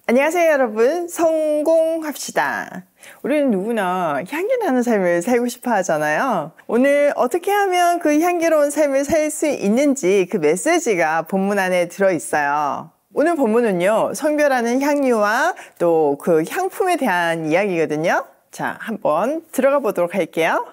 안녕하세요 여러분, 성공합시다. 우리는 누구나 향기 나는 삶을 살고 싶어 하잖아요. 오늘 어떻게 하면 그 향기로운 삶을 살 수 있는지 그 메시지가 본문 안에 들어있어요. 오늘 본문은요, 성별하는 향유와 또 그 향품에 대한 이야기거든요. 자, 한번 들어가 보도록 할게요.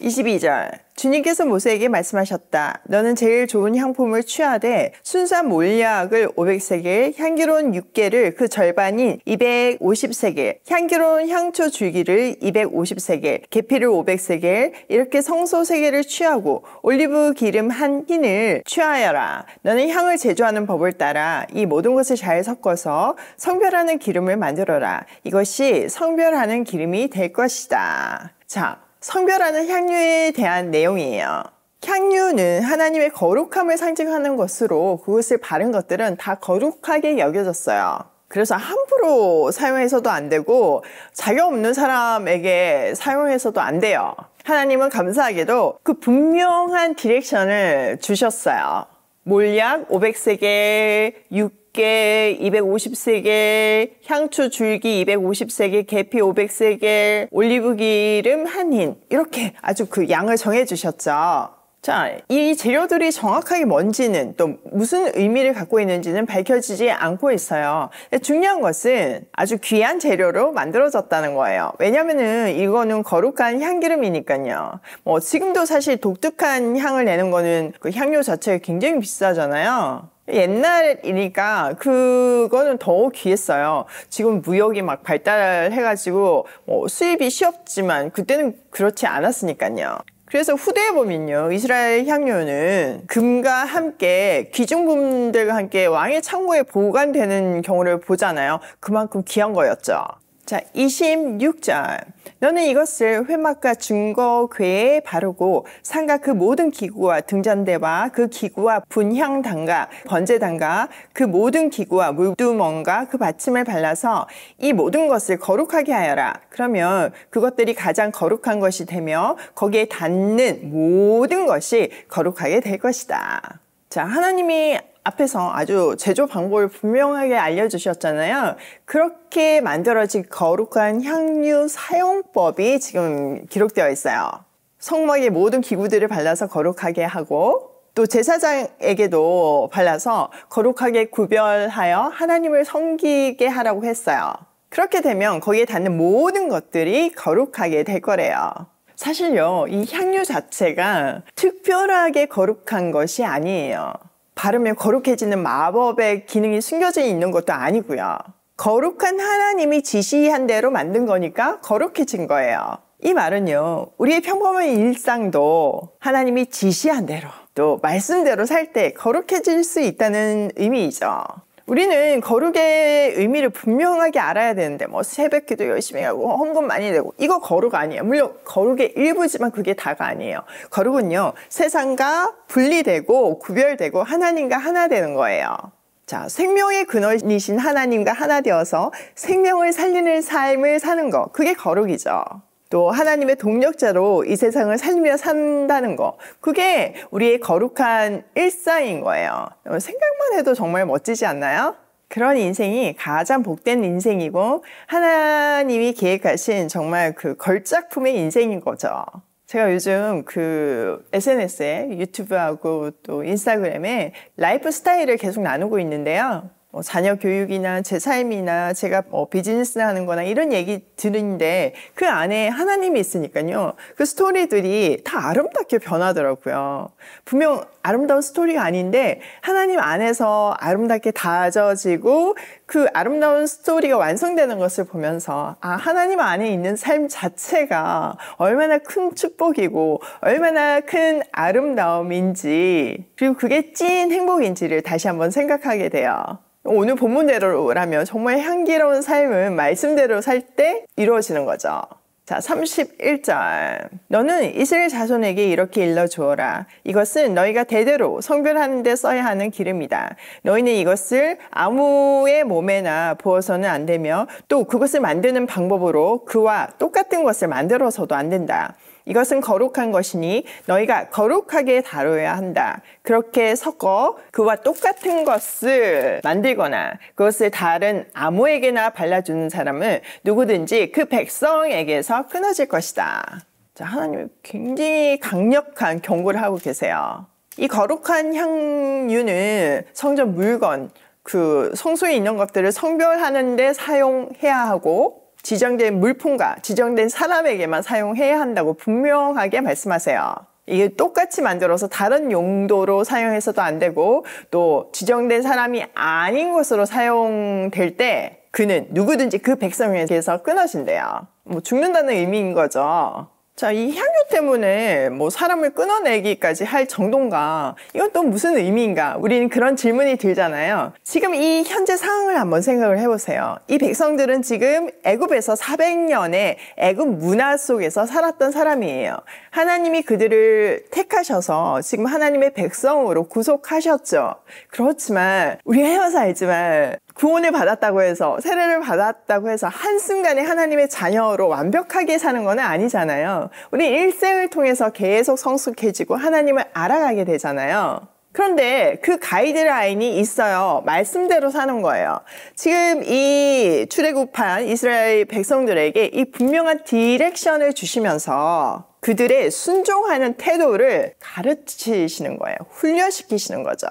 22절, 주님께서 모세에게 말씀하셨다. 너는 제일 좋은 향품을 취하되 순수한 몰약을 500세겔, 향기로운 6개를 그 절반인 250세겔, 향기로운 향초 줄기를 250세겔, 계피를 500세겔, 이렇게 성소 세겔을 취하고 올리브 기름 한 흰을 취하여라. 너는 향을 제조하는 법을 따라 이 모든 것을 잘 섞어서 성별하는 기름을 만들어라. 이것이 성별하는 기름이 될 것이다. 자, 성별하는 향유에 대한 내용이에요. 향유는 하나님의 거룩함을 상징하는 것으로 그것을 바른 것들은 다 거룩하게 여겨졌어요. 그래서 함부로 사용해서도 안 되고 자격 없는 사람에게 사용해서도 안 돼요. 하나님은 감사하게도 그 분명한 디렉션을 주셨어요. 몰약 500세겔, 6개, 250세겔, 향초 줄기 250세겔, 계피 500세겔, 올리브 기름 한 흰, 이렇게 아주 그 양을 정해 주셨죠. 자, 이 재료들이 정확하게 뭔지는 또 무슨 의미를 갖고 있는지는 밝혀지지 않고 있어요. 중요한 것은 아주 귀한 재료로 만들어졌다는 거예요. 왜냐면은 이거는 거룩한 향기름이니까요. 지금도 사실 독특한 향을 내는 거는 그 향료 자체가 굉장히 비싸잖아요. 옛날이니까 그거는 더 귀했어요. 지금 무역이 막 발달해가지고 수입이 쉬웠지만 그때는 그렇지 않았으니까요. 그래서 후대에 보면요, 이스라엘 향료는 금과 함께 귀중품들과 함께 왕의 창고에 보관되는 경우를 보잖아요. 그만큼 귀한 거였죠. 자, 26절. 너는 이것을 회막과 증거 궤에 바르고 상가 그 모든 기구와 등잔대와 그 기구와 분향단과 번제단과 그 모든 기구와 물두멍과 그 받침을 발라서 이 모든 것을 거룩하게 하여라. 그러면 그것들이 가장 거룩한 것이 되며 거기에 닿는 모든 것이 거룩하게 될 것이다. 자, 하나님이 앞에서 아주 제조 방법을 분명하게 알려주셨잖아요. 그렇게 만들어진 거룩한 향유 사용법이 지금 기록되어 있어요. 성막의 모든 기구들을 발라서 거룩하게 하고 또 제사장에게도 발라서 거룩하게 구별하여 하나님을 섬기게 하라고 했어요. 그렇게 되면 거기에 닿는 모든 것들이 거룩하게 될 거래요. 사실요, 이 향유 자체가 특별하게 거룩한 것이 아니에요. 바르면 거룩해지는 마법의 기능이 숨겨져 있는 것도 아니고요. 거룩한 하나님이 지시한 대로 만든 거니까 거룩해진 거예요. 이 말은요, 우리의 평범한 일상도 하나님이 지시한 대로 또 말씀대로 살 때 거룩해질 수 있다는 의미이죠. 우리는 거룩의 의미를 분명하게 알아야 되는데 새벽기도 열심히 하고 헌금 많이 내고 이거 거룩 아니에요. 물론 거룩의 일부지만 그게 다가 아니에요. 거룩은요, 세상과 분리되고 구별되고 하나님과 하나 되는 거예요. 자, 생명의 근원이신 하나님과 하나 되어서 생명을 살리는 삶을 사는 거, 그게 거룩이죠. 또 하나님의 동력자로 이 세상을 살리며 산다는 거, 그게 우리의 거룩한 일상인 거예요. 생각만 해도 정말 멋지지 않나요? 그런 인생이 가장 복된 인생이고 하나님이 계획하신 정말 그 걸작품의 인생인 거죠. 제가 요즘 그 SNS에 유튜브하고 또 인스타그램에 라이프 스타일을 계속 나누고 있는데요. 자녀 교육이나 제 삶이나 제가 비즈니스 하는 거나 이런 얘기 들으는데 그 안에 하나님이 있으니까요. 그 스토리들이 다 아름답게 변하더라고요. 분명 아름다운 스토리가 아닌데 하나님 안에서 아름답게 다져지고 그 아름다운 스토리가 완성되는 것을 보면서 하나님 안에 있는 삶 자체가 얼마나 큰 축복이고 얼마나 큰 아름다움인지 그리고 그게 찐 행복인지를 다시 한번 생각하게 돼요. 오늘 본문대로라면 정말 향기로운 삶은 말씀대로 살 때 이루어지는 거죠. 자, 31절. 너는 이스라엘 자손에게 이렇게 일러주어라. 이것은 너희가 대대로 성별하는 데 써야 하는 기름이다. 너희는 이것을 아무의 몸에나 부어서는 안 되며 또 그것을 만드는 방법으로 그와 똑같은 것을 만들어서도 안 된다. 이것은 거룩한 것이니 너희가 거룩하게 다뤄야 한다. 그렇게 섞어 그와 똑같은 것을 만들거나 그것을 다른 아무에게나 발라주는 사람은 누구든지 그 백성에게서 끊어질 것이다. 자, 하나님이 굉장히 강력한 경고를 하고 계세요. 이 거룩한 향유는 성전 물건, 그 성소에 있는 것들을 성별하는 데 사용해야 하고 지정된 물품과 지정된 사람에게만 사용해야 한다고 분명하게 말씀하세요. 이게 똑같이 만들어서 다른 용도로 사용해서도 안 되고 또 지정된 사람이 아닌 것으로 사용될 때 그는 누구든지 그 백성에게서 끊어진대요. 뭐 죽는다는 의미인 거죠. 자, 이 향유 때문에 뭐 사람을 끊어내기까지 할 정도인가? 이건 또 무슨 의미인가? 우리는 그런 질문이 들잖아요. 지금 이 현재 상황을 한번 생각을 해보세요. 이 백성들은 지금 애굽에서 400년의 애굽 문화 속에서 살았던 사람이에요. 하나님이 그들을 택하셔서 지금 하나님의 백성으로 구속하셨죠. 그렇지만 우리가 해봐서 알지만 구원을 받았다고 해서 세례를 받았다고 해서 한순간에 하나님의 자녀로 완벽하게 사는 건 아니잖아요. 우리 일생을 통해서 계속 성숙해지고 하나님을 알아가게 되잖아요. 그런데 그 가이드라인이 있어요. 말씀대로 사는 거예요. 지금 이 출애굽한 이스라엘 백성들에게 이 분명한 디렉션을 주시면서 그들의 순종하는 태도를 가르치시는 거예요. 훈련시키시는 거죠.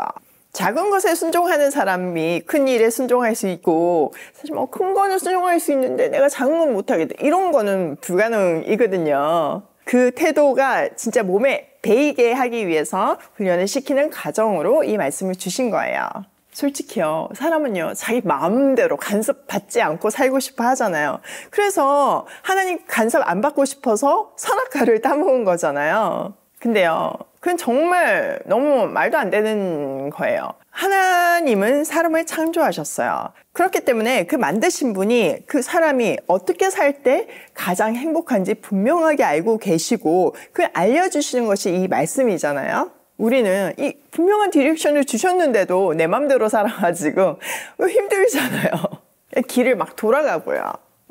작은 것에 순종하는 사람이 큰 일에 순종할 수 있고 사실 뭐 큰 거는 순종할 수 있는데 내가 작은 건 못하겠다. 이런 거는 불가능이거든요. 그 태도가 진짜 몸에 배이게 하기 위해서 훈련을 시키는 과정으로 이 말씀을 주신 거예요. 솔직히요, 사람은요 자기 마음대로 간섭 받지 않고 살고 싶어 하잖아요. 그래서 하나님 간섭 안 받고 싶어서 선악과를 따먹은 거잖아요. 근데요, 그건 정말 너무 말도 안 되는 거예요. 하나님은 사람을 창조하셨어요. 그렇기 때문에 그 만드신 분이 그 사람이 어떻게 살 때 가장 행복한지 분명하게 알고 계시고 그걸 알려주시는 것이 이 말씀이잖아요. 우리는 이 분명한 디렉션을 주셨는데도 내 맘대로 살아가지고 힘들잖아요. 길을 막 돌아가고요.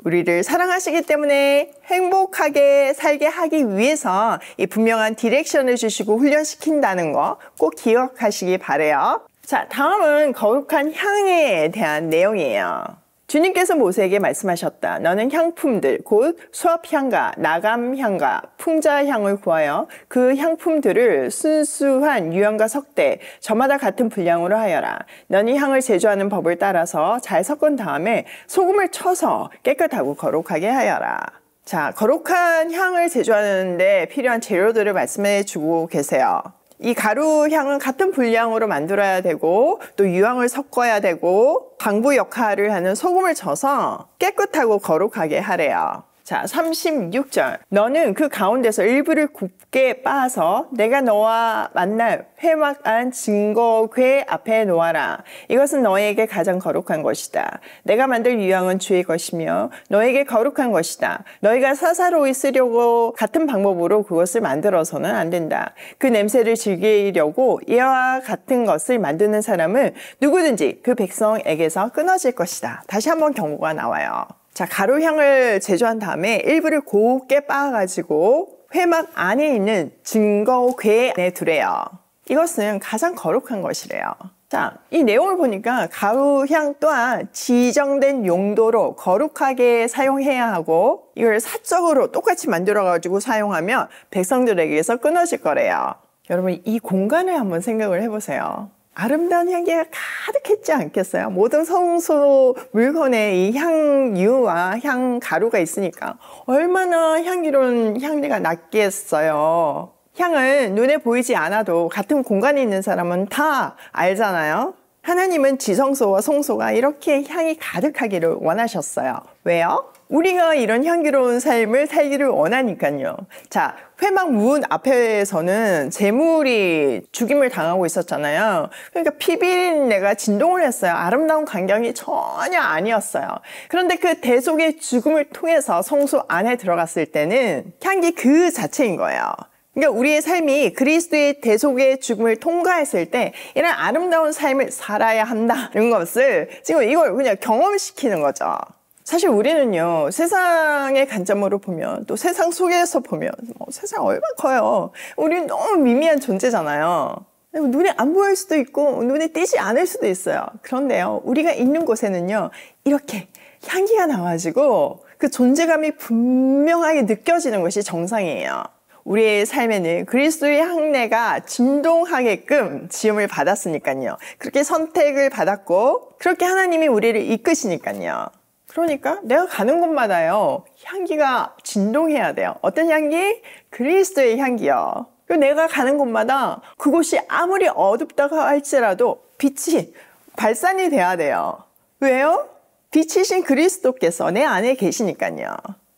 우리를 사랑하시기 때문에 행복하게 살게 하기 위해서 이 분명한 디렉션을 주시고 훈련시킨다는 거 꼭 기억하시기 바래요. 자, 다음은 거룩한 향에 대한 내용이에요. 주님께서 모세에게 말씀하셨다. 너는 향품들 곧 수업향과 나감향과 풍자향을 구하여 그 향품들을 순수한 유향과 석대 저마다 같은 분량으로 하여라. 너는 향을 제조하는 법을 따라서 잘 섞은 다음에 소금을 쳐서 깨끗하고 거룩하게 하여라. 자, 거룩한 향을 제조하는데 필요한 재료들을 말씀해 주고 계세요. 이 가루 향은 같은 분량으로 만들어야 되고 또 유황을 섞어야 되고 방부 역할을 하는 소금을 쳐서 깨끗하고 거룩하게 하래요. 자, 36절. 너는 그 가운데서 일부를 곱게 빻아서 내가 너와 만날 회막안 증거궤 앞에 놓아라. 이것은 너에게 가장 거룩한 것이다. 내가 만들 유황은 주의 것이며 너에게 거룩한 것이다. 너희가 사사로이 쓰려고 같은 방법으로 그것을 만들어서는 안 된다. 그 냄새를 즐기려고 이와 같은 것을 만드는 사람은 누구든지 그 백성에게서 끊어질 것이다. 다시 한번 경고가 나와요. 자, 가루향을 제조한 다음에 일부를 곱게 빻아가지고 회막 안에 있는 증거궤 안에 두래요. 이것은 가장 거룩한 것이래요. 자, 이 내용을 보니까 가루향 또한 지정된 용도로 거룩하게 사용해야 하고 이걸 사적으로 똑같이 만들어가지고 사용하면 백성들에게서 끊어질 거래요. 여러분, 이 공간을 한번 생각을 해보세요. 아름다운 향기가 가득했지 않겠어요? 모든 성소 물건에 이 향유와 향가루가 있으니까 얼마나 향기로운 향기가 났겠어요. 향은 눈에 보이지 않아도 같은 공간에 있는 사람은 다 알잖아요. 하나님은 지성소와 성소가 이렇게 향이 가득하기를 원하셨어요. 왜요? 우리가 이런 향기로운 삶을 살기를 원하니까요. 자, 회막 문 앞에서는 제물이 죽임을 당하고 있었잖아요. 그러니까 피비린내가 진동을 했어요. 아름다운 광경이 전혀 아니었어요. 그런데 그 대속의 죽음을 통해서 성소 안에 들어갔을 때는 향기 그 자체인 거예요. 그러니까 우리의 삶이 그리스도의 대속의 죽음을 통과했을 때 이런 아름다운 삶을 살아야 한다는 것을 지금 이걸 그냥 경험시키는 거죠. 사실 우리는요, 세상의 관점으로 보면, 또 세상 속에서 보면, 세상 얼마나 커요. 우리는 너무 미미한 존재잖아요. 눈에 안 보일 수도 있고, 눈에 띄지 않을 수도 있어요. 그런데요, 우리가 있는 곳에는요, 이렇게 향기가 나와가지고, 그 존재감이 분명하게 느껴지는 것이 정상이에요. 우리의 삶에는 그리스도의 향내가 진동하게끔 지음을 받았으니까요. 그렇게 선택을 받았고, 그렇게 하나님이 우리를 이끄시니까요. 그러니까 내가 가는 곳마다요, 향기가 진동해야 돼요. 어떤 향기? 그리스도의 향기요. 그리고 내가 가는 곳마다 그곳이 아무리 어둡다고 할지라도 빛이 발산이 돼야 돼요. 왜요? 빛이신 그리스도께서 내 안에 계시니까요.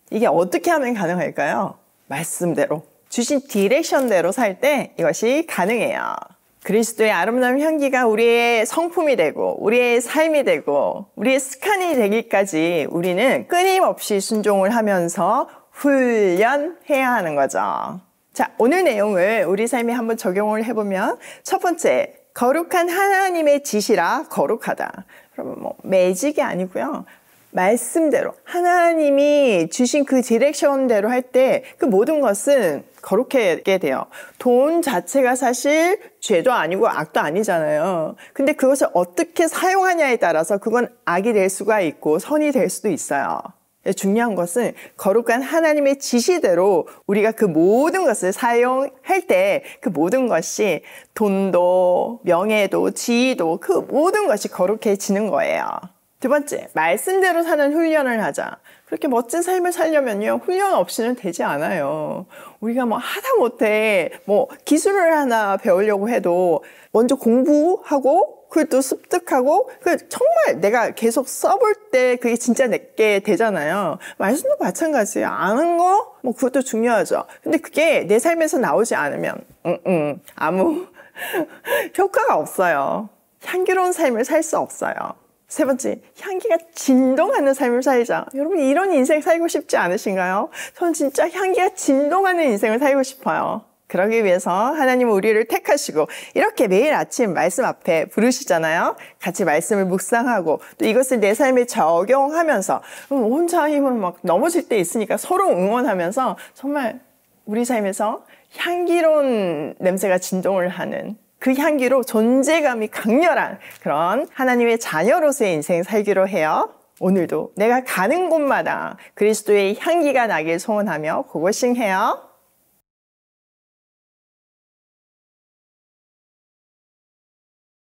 이게 어떻게 하면 가능할까요? 말씀대로, 주신 디렉션대로 살 때 이것이 가능해요. 그리스도의 아름다운 향기가 우리의 성품이 되고 우리의 삶이 되고 우리의 습관이 되기까지 우리는 끊임없이 순종을 하면서 훈련해야 하는 거죠. 자, 오늘 내용을 우리 삶에 한번 적용을 해보면 첫 번째, 거룩한 하나님의 지시라 거룩하다. 그러면 매직이 아니고요. 말씀대로 하나님이 주신 그 디렉션대로 할 때 그 모든 것은 거룩하게 돼요. 돈 자체가 사실 죄도 아니고 악도 아니잖아요. 근데 그것을 어떻게 사용하냐에 따라서 그건 악이 될 수가 있고 선이 될 수도 있어요. 중요한 것은 거룩한 하나님의 지시대로 우리가 그 모든 것을 사용할 때 그 모든 것이 돈도 명예도 지위도 그 모든 것이 거룩해지는 거예요. 두 번째, 말씀대로 사는 훈련을 하자. 그렇게 멋진 삶을 살려면요, 훈련 없이는 되지 않아요. 우리가 하다못해 기술을 하나 배우려고 해도 먼저 공부하고 그걸 또 습득하고 정말 내가 계속 써볼 때 그게 진짜 내게 되잖아요. 말씀도 마찬가지예요. 아는 거 그것도 중요하죠. 근데 그게 내 삶에서 나오지 않으면 아무 효과가 없어요. 향기로운 삶을 살 수 없어요. 세 번째, 향기가 진동하는 삶을 살자. 여러분, 이런 인생 살고 싶지 않으신가요? 저는 진짜 향기가 진동하는 인생을 살고 싶어요. 그러기 위해서 하나님은 우리를 택하시고 이렇게 매일 아침 말씀 앞에 부르시잖아요. 같이 말씀을 묵상하고 또 이것을 내 삶에 적용하면서 혼자 힘으로 넘어질 때 있으니까 서로 응원하면서 정말 우리 삶에서 향기로운 냄새가 진동을 하는 그 향기로 존재감이 강렬한 그런 하나님의 자녀로서의 인생 살기로 해요. 오늘도 내가 가는 곳마다 그리스도의 향기가 나길 소원하며 고고싱해요.